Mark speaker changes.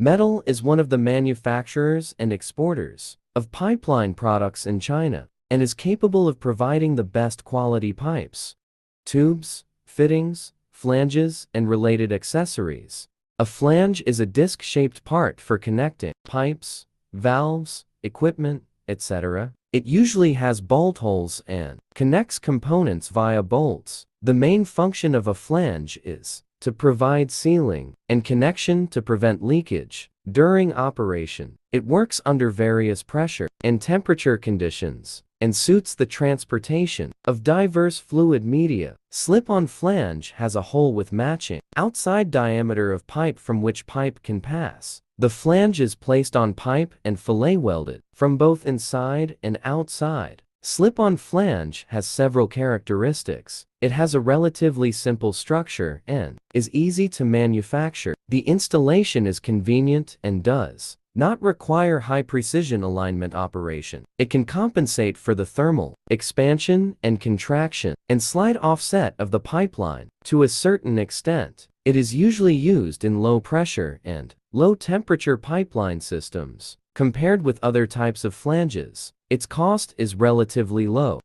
Speaker 1: Metal is one of the manufacturers and exporters of pipeline products in China and is capable of providing the best quality pipes, tubes, fittings, flanges, and related accessories. A flange is a disc-shaped part for connecting pipes, valves, equipment, etc. It usually has bolt holes and connects components via bolts. The main function of a flange is to provide sealing and connection to prevent leakage during operation. It works under various pressure and temperature conditions and suits the transportation of diverse fluid media. Slip-on flange has a hole with matching outside diameter of pipe from which pipe can pass. The flange is placed on pipe and fillet welded from both inside and outside. Slip-on flange has several characteristics. It has a relatively simple structure and is easy to manufacture. The installation is convenient and does not require high-precision alignment operation. It can compensate for the thermal expansion and contraction and slight offset of the pipeline to a certain extent. It is usually used in low-pressure and low-temperature pipeline systems. Compared with other types of flanges, its cost is relatively low.